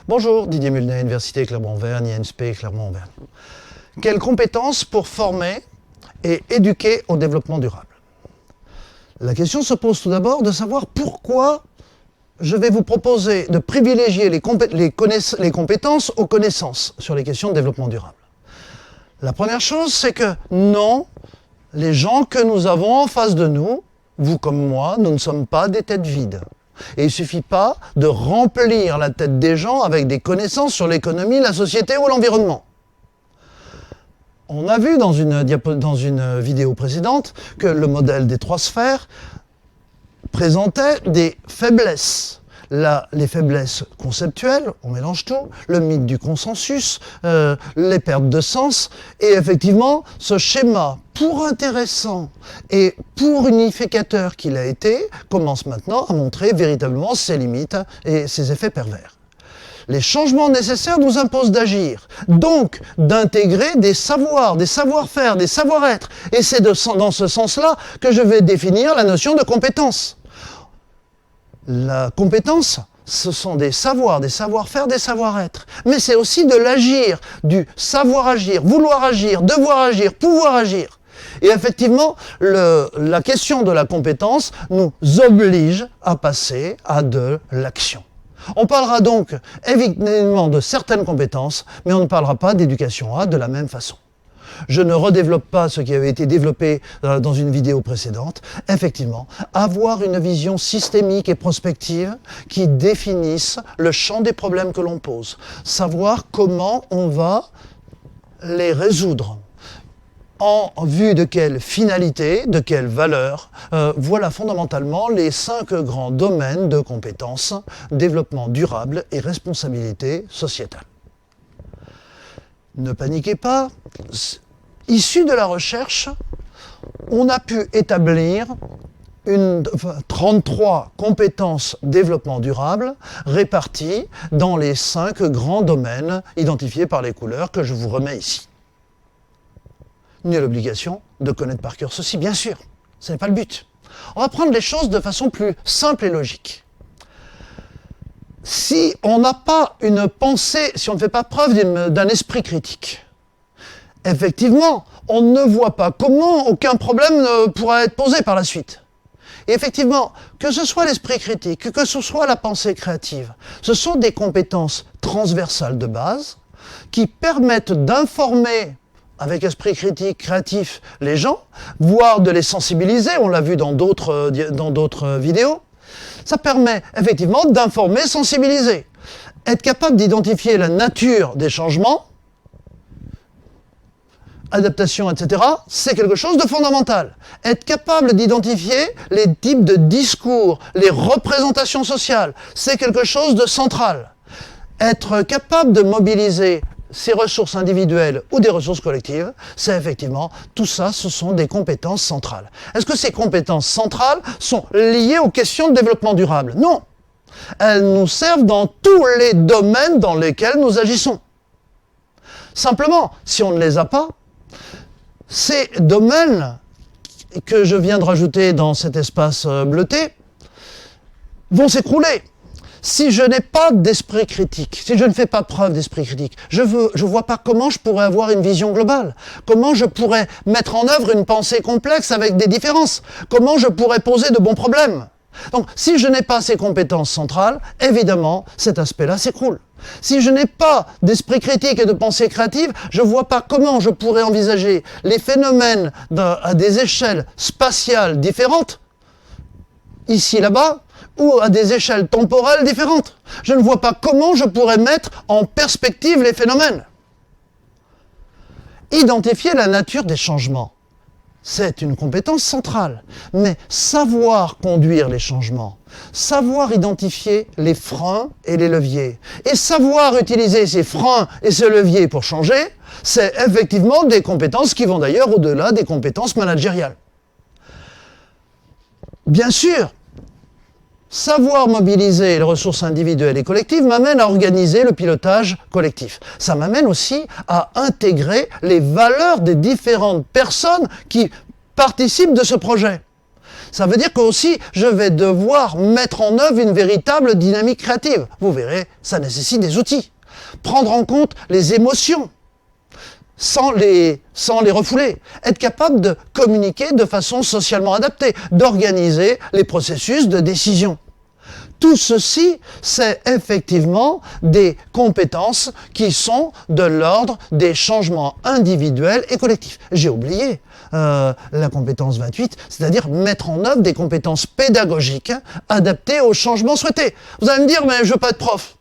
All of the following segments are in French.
Bonjour, Didier Mulnet, Université Clermont-Auvergne, INSP Clermont-Auvergne. Quelles compétences pour former et éduquer au développement durable? La question se pose tout d'abord de savoir pourquoi je vais vous proposer de privilégier les compétences aux connaissances sur les questions de développement durable. La première chose, c'est que non, les gens que nous avons en face de nous, vous comme moi, nous ne sommes pas des têtes vides. Et il ne suffit pas de remplir la tête des gens avec des connaissances sur l'économie, la société ou l'environnement. On a vu dans une vidéo précédente que le modèle des 3 sphères présentait des faiblesses. Là, les faiblesses conceptuelles, on mélange tout, le mythe du consensus, les pertes de sens, et effectivement, ce schéma, pour intéressant et pour unificateur qu'il a été, commence maintenant à montrer véritablement ses limites et ses effets pervers. Les changements nécessaires nous imposent d'agir, donc d'intégrer des savoirs, des savoir-faire, des savoir-être. Et c'est dans ce sens-là que je vais définir la notion de compétence. La compétence, ce sont des savoirs, des savoir-faire, des savoir-être. Mais c'est aussi de l'agir, du savoir agir, vouloir agir, devoir agir, pouvoir agir. Et effectivement, la question de la compétence nous oblige à passer à de l'action. On parlera donc évidemment de certaines compétences, mais on ne parlera pas d'éducation A de la même façon. Je ne redéveloppe pas ce qui avait été développé dans une vidéo précédente. Effectivement, avoir une vision systémique et prospective qui définisse le champ des problèmes que l'on pose. Savoir comment on va les résoudre. En vue de quelle finalité, de quelle valeur, voilà fondamentalement les 5 grands domaines de compétences, développement durable et responsabilité sociétale. Ne paniquez pas, issu de la recherche, on a pu établir 33 compétences développement durable réparties dans les 5 grands domaines identifiés par les couleurs que je vous remets ici. Nul l'obligation de connaître par cœur ceci, bien sûr, ce n'est pas le but. On va prendre les choses de façon plus simple et logique. Si on n'a pas une pensée, si on ne fait pas preuve d'un esprit critique, effectivement, on ne voit pas comment aucun problème ne pourra être posé par la suite. Et effectivement, que ce soit l'esprit critique, que ce soit la pensée créative, ce sont des compétences transversales de base qui permettent d'informer avec esprit critique, créatif, les gens, voire de les sensibiliser, on l'a vu dans d'autres vidéos. Ça permet effectivement d'informer, sensibiliser. Être capable d'identifier la nature des changements, adaptation, etc., c'est quelque chose de fondamental. Être capable d'identifier les types de discours, les représentations sociales, c'est quelque chose de central. Être capable de mobiliser ces ressources individuelles ou des ressources collectives, c'est effectivement, tout ça, ce sont des compétences centrales. Est-ce que ces compétences centrales sont liées aux questions de développement durable? Non. Elles nous servent dans tous les domaines dans lesquels nous agissons. Simplement, si on ne les a pas, ces domaines que je viens de rajouter dans cet espace bleuté vont s'écrouler. Si je n'ai pas d'esprit critique, si je ne fais pas preuve d'esprit critique, je vois pas comment je pourrais avoir une vision globale, comment je pourrais mettre en œuvre une pensée complexe avec des différences, comment je pourrais poser de bons problèmes. Donc, si je n'ai pas ces compétences centrales, évidemment, cet aspect-là s'écroule. Si je n'ai pas d'esprit critique et de pensée créative, je ne vois pas comment je pourrais envisager les phénomènes à des échelles spatiales différentes, ici, là-bas, ou à des échelles temporelles différentes. Je ne vois pas comment je pourrais mettre en perspective les phénomènes. Identifier la nature des changements, c'est une compétence centrale. Mais savoir conduire les changements, savoir identifier les freins et les leviers, et savoir utiliser ces freins et ces leviers pour changer, c'est effectivement des compétences qui vont d'ailleurs au-delà des compétences managériales. Bien sûr, savoir mobiliser les ressources individuelles et collectives m'amène à organiser le pilotage collectif. Ça m'amène aussi à intégrer les valeurs des différentes personnes qui participent de ce projet. Ça veut dire que aussi, je vais devoir mettre en œuvre une véritable dynamique créative. Vous verrez, ça nécessite des outils. Prendre en compte les émotions, sans les refouler. Être capable de communiquer de façon socialement adaptée, d'organiser les processus de décision. Tout ceci, c'est effectivement des compétences qui sont de l'ordre des changements individuels et collectifs. J'ai oublié la compétence 28, c'est-à-dire mettre en œuvre des compétences pédagogiques adaptées aux changements souhaités. Vous allez me dire, mais je veux pas être prof.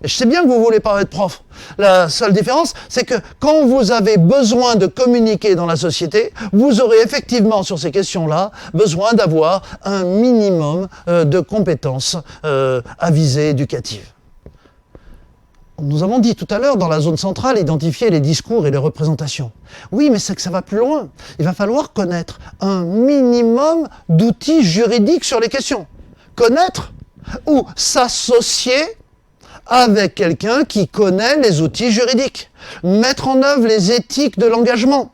Mais je sais bien que vous voulez pas être prof. La seule différence, c'est que quand vous avez besoin de communiquer dans la société, vous aurez effectivement sur ces questions-là besoin d'avoir un minimum de compétences à visée éducative. Nous avons dit tout à l'heure, dans la zone centrale, identifier les discours et les représentations. Oui, mais c'est que ça va plus loin. Il va falloir connaître un minimum d'outils juridiques sur les questions. Connaître ou s'associer avec quelqu'un qui connaît les outils juridiques. Mettre en œuvre les éthiques de l'engagement.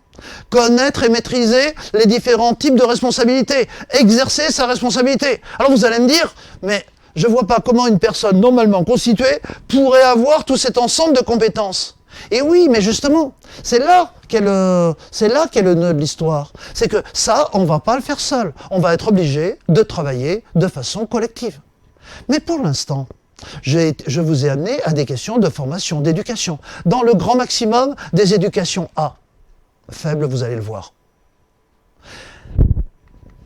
Connaître et maîtriser les différents types de responsabilités. Exercer sa responsabilité. Alors vous allez me dire, mais je ne vois pas comment une personne normalement constituée pourrait avoir tout cet ensemble de compétences. Et oui, mais justement, c'est là qu'est le nœud de l'histoire. C'est que ça, on ne va pas le faire seul. On va être obligé de travailler de façon collective. Mais pour l'instant, je vous ai amené à des questions de formation, d'éducation. Dans le grand maximum des éducations A. Faible, vous allez le voir.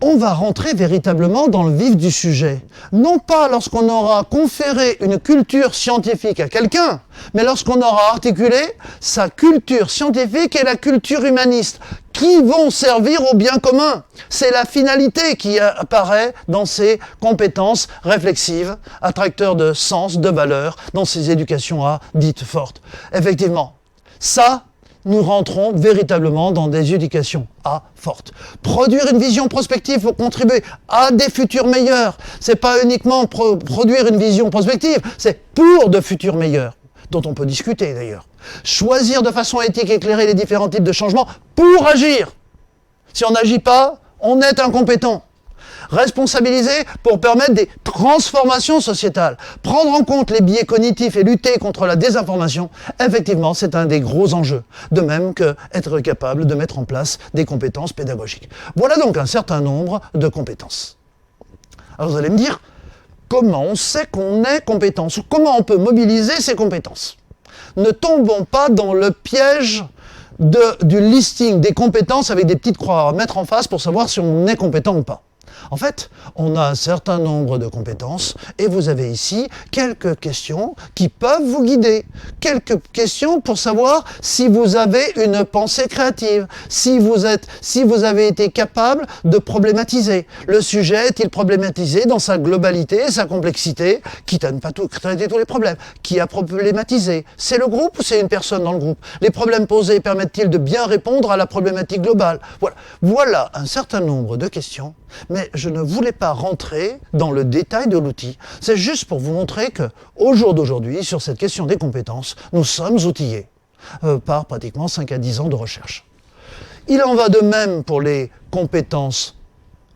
On va rentrer véritablement dans le vif du sujet. Non pas lorsqu'on aura conféré une culture scientifique à quelqu'un, mais lorsqu'on aura articulé sa culture scientifique et la culture humaniste, qui vont servir au bien commun. C'est la finalité qui apparaît dans ces compétences réflexives, attracteurs de sens, de valeur, dans ces éducations A dites fortes. Effectivement, ça, nous rentrons véritablement dans des éducations A fortes. Produire une vision prospective pour contribuer à des futurs meilleurs. C'est pas uniquement produire une vision prospective, c'est pour de futurs meilleurs, dont on peut discuter d'ailleurs. Choisir de façon éthique et éclairée les différents types de changements pour agir. Si on n'agit pas, on est incompétent. Responsabiliser pour permettre des transformations sociétales. Prendre en compte les biais cognitifs et lutter contre la désinformation, effectivement, c'est un des gros enjeux. De même qu'être capable de mettre en place des compétences pédagogiques. Voilà donc un certain nombre de compétences. Alors vous allez me dire, comment on sait qu'on est compétent? Comment on peut mobiliser ces compétences? Ne tombons pas dans le piège du listing des compétences avec des petites croix à mettre en face pour savoir si on est compétent ou pas. En fait, on a un certain nombre de compétences et vous avez ici quelques questions qui peuvent vous guider. Quelques questions pour savoir si vous avez une pensée créative, si vous avez été capable de problématiser. Le sujet est-il problématisé dans sa globalité et sa complexité, quitte à ne pas traiter tous les problèmes? Qui a problématisé? C'est le groupe ou c'est une personne dans le groupe? Les problèmes posés permettent-ils de bien répondre à la problématique globale? Voilà un certain nombre de questions. Mais je ne voulais pas rentrer dans le détail de l'outil. C'est juste pour vous montrer qu'au jour d'aujourd'hui, sur cette question des compétences, nous sommes outillés par pratiquement 5 à 10 ans de recherche. Il en va de même pour les compétences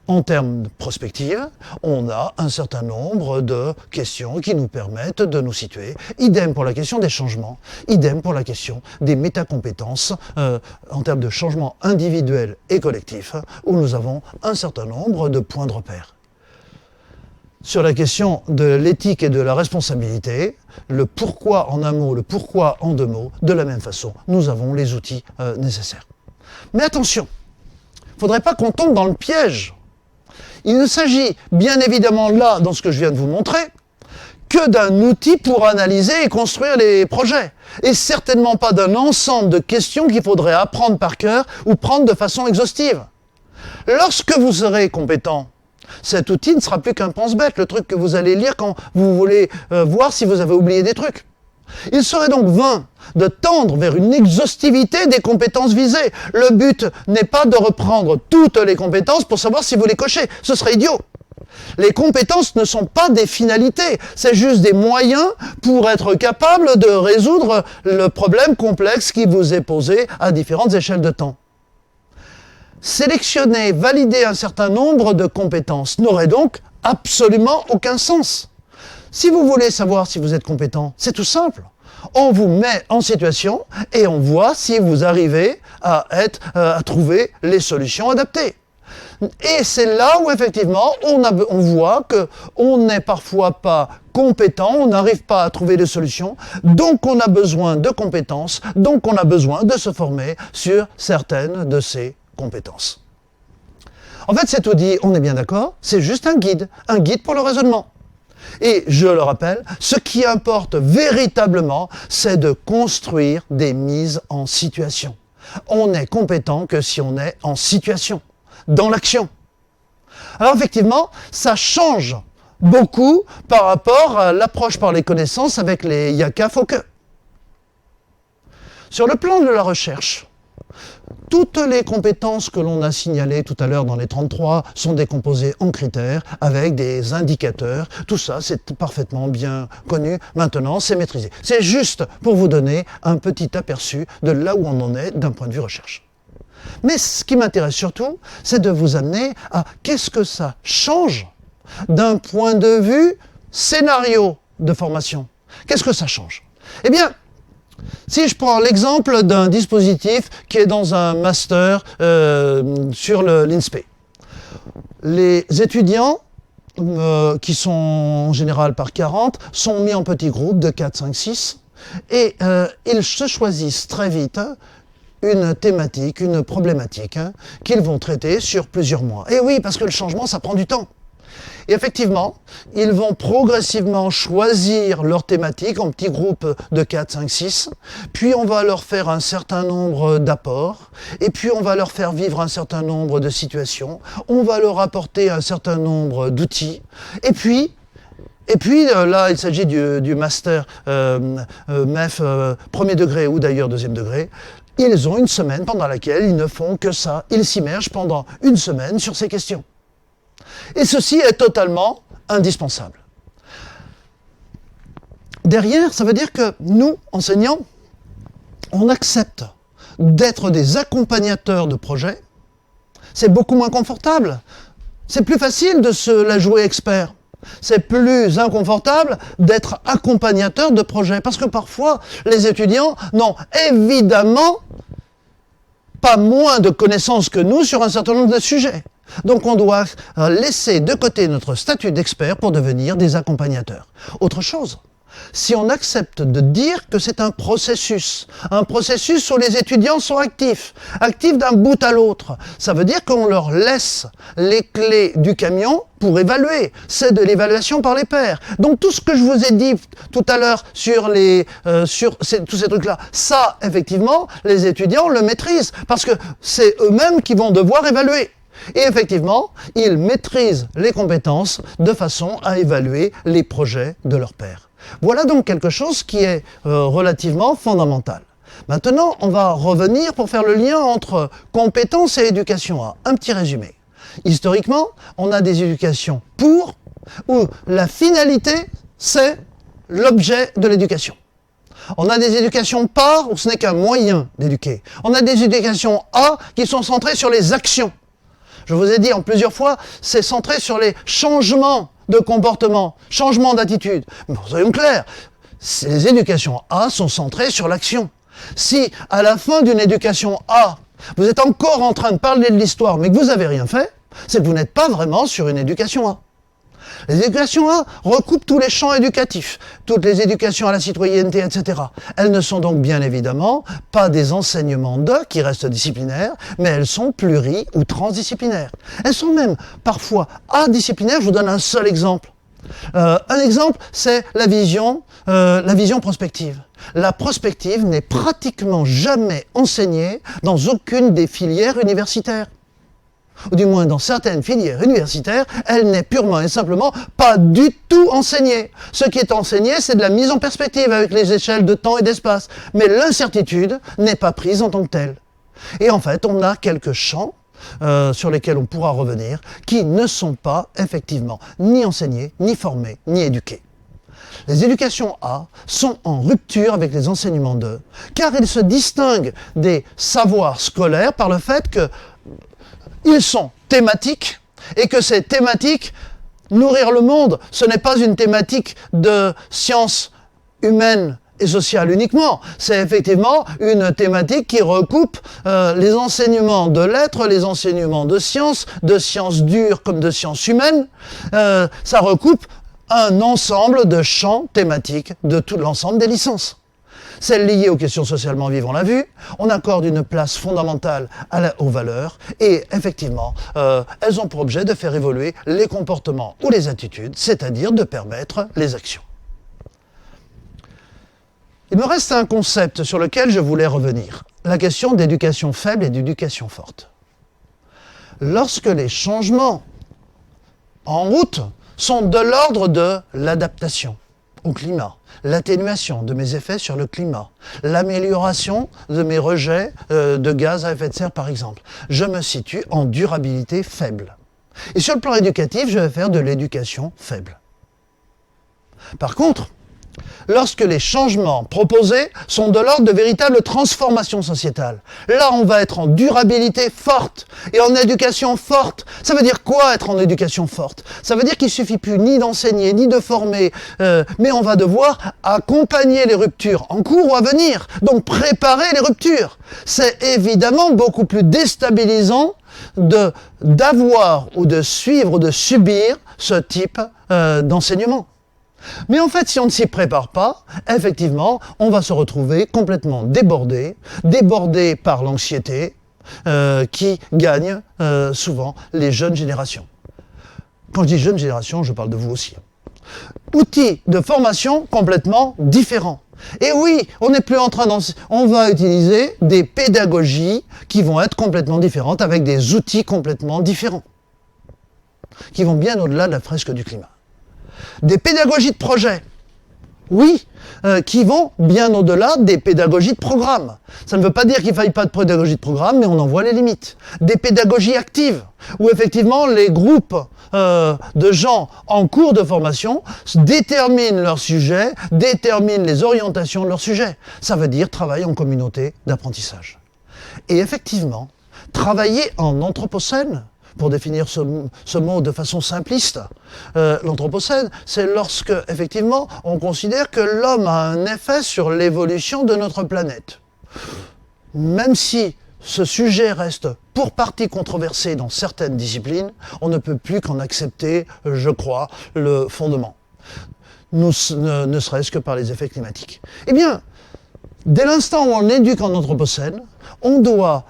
en termes de prospective. On a un certain nombre de questions qui nous permettent de nous situer. Idem pour la question des changements, idem pour la question des métacompétences en termes de changements individuels et collectifs, où nous avons un certain nombre de points de repère. Sur la question de l'éthique et de la responsabilité, le pourquoi en un mot, le pourquoi en deux mots, de la même façon, nous avons les outils nécessaires. Mais attention, il ne faudrait pas qu'on tombe dans le piège. Il ne s'agit bien évidemment là, dans ce que je viens de vous montrer, que d'un outil pour analyser et construire les projets. Et certainement pas d'un ensemble de questions qu'il faudrait apprendre par cœur ou prendre de façon exhaustive. Lorsque vous serez compétent, cet outil ne sera plus qu'un pense-bête, le truc que vous allez lire quand vous voulez voir si vous avez oublié des trucs. Il serait donc vain de tendre vers une exhaustivité des compétences visées. Le but n'est pas de reprendre toutes les compétences pour savoir si vous les cochez. Ce serait idiot. Les compétences ne sont pas des finalités, c'est juste des moyens pour être capable de résoudre le problème complexe qui vous est posé à différentes échelles de temps. sélectionner, valider un certain nombre de compétences n'aurait donc absolument aucun sens. Si vous voulez savoir si vous êtes compétent, c'est tout simple. On vous met en situation et on voit si vous arrivez à trouver les solutions adaptées. Et c'est là où effectivement on voit qu'on n'est parfois pas compétent, on n'arrive pas à trouver de solutions, donc on a besoin de compétences, donc on a besoin de se former sur certaines de ces compétences. En fait, cet outil, on est bien d'accord, c'est juste un guide pour le raisonnement. Et je le rappelle, ce qui importe véritablement, c'est de construire des mises en situation. On n'est compétent que si on est en situation, dans l'action. Alors effectivement, ça change beaucoup par rapport à l'approche par les connaissances avec les Yaka Fouke. Sur le plan de la recherche, toutes les compétences que l'on a signalées tout à l'heure dans les 33 sont décomposées en critères avec des indicateurs. Tout ça, c'est parfaitement bien connu. Maintenant, c'est maîtrisé. C'est juste pour vous donner un petit aperçu de là où on en est d'un point de vue recherche. Mais ce qui m'intéresse surtout, c'est de vous amener à qu'est-ce que ça change d'un point de vue scénario de formation. Qu'est-ce que ça change? Eh bien, si je prends l'exemple d'un dispositif qui est dans un master sur l'INSPE, les étudiants, qui sont en général par 40, sont mis en petits groupes de 4, 5, 6, et ils se choisissent très vite une thématique, une problématique qu'ils vont traiter sur plusieurs mois. Et oui, parce que le changement, ça prend du temps. Et effectivement, ils vont progressivement choisir leur thématique en petits groupes de 4, 5, 6, puis on va leur faire un certain nombre d'apports, et puis on va leur faire vivre un certain nombre de situations, on va leur apporter un certain nombre d'outils, et puis là, il s'agit du master MEF premier degré ou d'ailleurs deuxième degré. Ils ont une semaine pendant laquelle ils ne font que ça. Ils s'immergent pendant une semaine sur ces questions. Et ceci est totalement indispensable. Derrière, ça veut dire que nous, enseignants, on accepte d'être des accompagnateurs de projets. C'est beaucoup moins confortable. C'est plus facile de se la jouer expert. C'est plus inconfortable d'être accompagnateur de projets. Parce que parfois, les étudiants n'ont évidemment pas moins de connaissances que nous sur un certain nombre de sujets. Donc on doit laisser de côté notre statut d'expert pour devenir des accompagnateurs. Autre chose, si on accepte de dire que c'est un processus où les étudiants sont actifs d'un bout à l'autre, ça veut dire qu'on leur laisse les clés du camion pour évaluer. C'est de l'évaluation par les pairs. Donc tout ce que je vous ai dit tout à l'heure sur tous ces trucs-là, ça, effectivement, les étudiants le maîtrisent parce que c'est eux-mêmes qui vont devoir évaluer. Et effectivement, ils maîtrisent les compétences de façon à évaluer les projets de leurs pairs. Voilà donc quelque chose qui est relativement fondamental. Maintenant, on va revenir pour faire le lien entre compétences et éducation A. Un petit résumé. Historiquement, on a des éducations pour, où la finalité, c'est l'objet de l'éducation. On a des éducations par, où ce n'est qu'un moyen d'éduquer. On a des éducations A qui sont centrées sur les actions. Je vous ai dit en plusieurs fois, c'est centré sur les changements de comportement, changements d'attitude. Mais soyons clairs, les éducations A sont centrées sur l'action. Si, à la fin d'une éducation A, vous êtes encore en train de parler de l'histoire, mais que vous n'avez rien fait, c'est que vous n'êtes pas vraiment sur une éducation A. Les éducations A recoupent tous les champs éducatifs, toutes les éducations à la citoyenneté, etc. Elles ne sont donc bien évidemment pas des enseignements qui restent disciplinaires, mais elles sont pluri- ou transdisciplinaires. Elles sont même parfois adisciplinaires. Je vous donne un seul exemple. Un exemple, c'est la vision prospective. La prospective n'est pratiquement jamais enseignée dans aucune des filières universitaires. Ou du moins dans certaines filières universitaires, elle n'est purement et simplement pas du tout enseignée. Ce qui est enseigné, c'est de la mise en perspective avec les échelles de temps et d'espace. Mais l'incertitude n'est pas prise en tant que telle. Et en fait, on a quelques champs sur lesquels on pourra revenir, qui ne sont pas effectivement ni enseignés, ni formés, ni éduqués. Les éducations A sont en rupture avec les enseignements 2, car ils se distinguent des savoirs scolaires par le fait que ils sont thématiques et que ces thématiques, nourrir le monde, ce n'est pas une thématique de sciences humaines et sociales uniquement. C'est effectivement une thématique qui recoupe les enseignements de lettres, les enseignements de sciences dures comme de sciences humaines. Ça recoupe un ensemble de champs thématiques de tout l'ensemble des licences. Celles liées aux questions socialement vives, on l'a vu, on accorde une place fondamentale aux valeurs et effectivement, elles ont pour objet de faire évoluer les comportements ou les attitudes, c'est-à-dire de permettre les actions. Il me reste un concept sur lequel je voulais revenir, la question d'éducation faible et d'éducation forte. Lorsque les changements en route sont de l'ordre de l'adaptation au climat, l'atténuation de mes effets sur le climat, l'amélioration de mes rejets de gaz à effet de serre par exemple. Je me situe en durabilité faible. Et sur le plan éducatif, je vais faire de l'éducation faible. Par contre, lorsque les changements proposés sont de l'ordre de véritables transformations sociétales. Là, on va être en durabilité forte et en éducation forte. Ça veut dire quoi être en éducation forte? Ça veut dire qu'il ne suffit plus ni d'enseigner, ni de former, mais on va devoir accompagner les ruptures en cours ou à venir, donc préparer les ruptures. C'est évidemment beaucoup plus déstabilisant d'avoir ou de suivre ou de subir ce type d'enseignement. Mais en fait, si on ne s'y prépare pas, effectivement, on va se retrouver complètement débordé par l'anxiété qui gagne souvent les jeunes générations. Quand je dis jeunes générations, je parle de vous aussi. Outils de formation complètement différents. Et oui, on n'est plus en train on va utiliser des pédagogies qui vont être complètement différentes avec des outils complètement différents, qui vont bien au-delà de la fresque du climat. Des pédagogies de projet, oui, qui vont bien au-delà des pédagogies de programme. Ça ne veut pas dire qu'il ne faille pas de pédagogie de programme, mais on en voit les limites. Des pédagogies actives, où effectivement les groupes de gens en cours de formation déterminent leur sujet, déterminent les orientations de leur sujet. Ça veut dire travailler en communauté d'apprentissage. Et effectivement, travailler en anthropocène, pour définir ce mot de façon simpliste, l'anthropocène, c'est lorsque, effectivement, on considère que l'homme a un effet sur l'évolution de notre planète. Même si ce sujet reste pour partie controversé dans certaines disciplines, on ne peut plus qu'en accepter, je crois, le fondement. Ne serait-ce que par les effets climatiques. Eh bien, dès l'instant où on éduque en anthropocène, on doit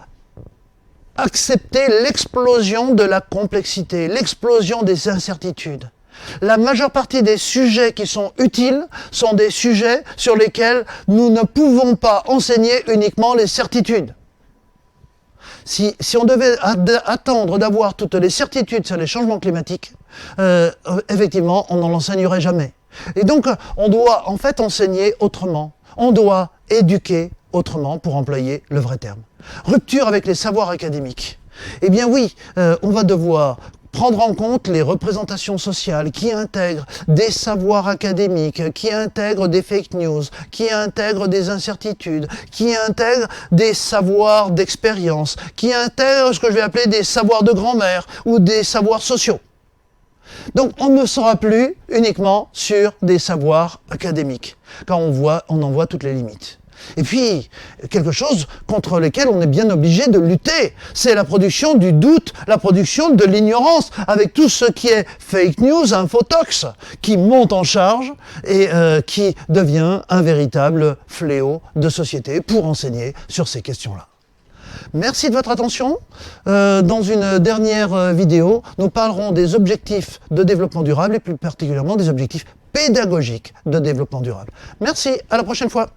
accepter l'explosion de la complexité, l'explosion des incertitudes. La majeure partie des sujets qui sont utiles sont des sujets sur lesquels nous ne pouvons pas enseigner uniquement les certitudes. Si on devait attendre d'avoir toutes les certitudes sur les changements climatiques, effectivement, on n'en enseignerait jamais. Et donc, on doit en fait enseigner autrement. On doit éduquer autrement, pour employer le vrai terme. Rupture avec les savoirs académiques. Eh bien oui, on va devoir prendre en compte les représentations sociales qui intègrent des savoirs académiques, qui intègrent des fake news, qui intègrent des incertitudes, qui intègrent des savoirs d'expérience, qui intègrent ce que je vais appeler des savoirs de grand-mère ou des savoirs sociaux. Donc on ne sera plus uniquement sur des savoirs académiques, quand on en voit toutes les limites. Et puis, quelque chose contre lequel on est bien obligé de lutter, c'est la production du doute, la production de l'ignorance, avec tout ce qui est fake news, infotox, qui monte en charge et qui devient un véritable fléau de société pour enseigner sur ces questions-là. Merci de votre attention. Dans une dernière vidéo, nous parlerons des objectifs de développement durable et plus particulièrement des objectifs pédagogiques de développement durable. Merci, à la prochaine fois.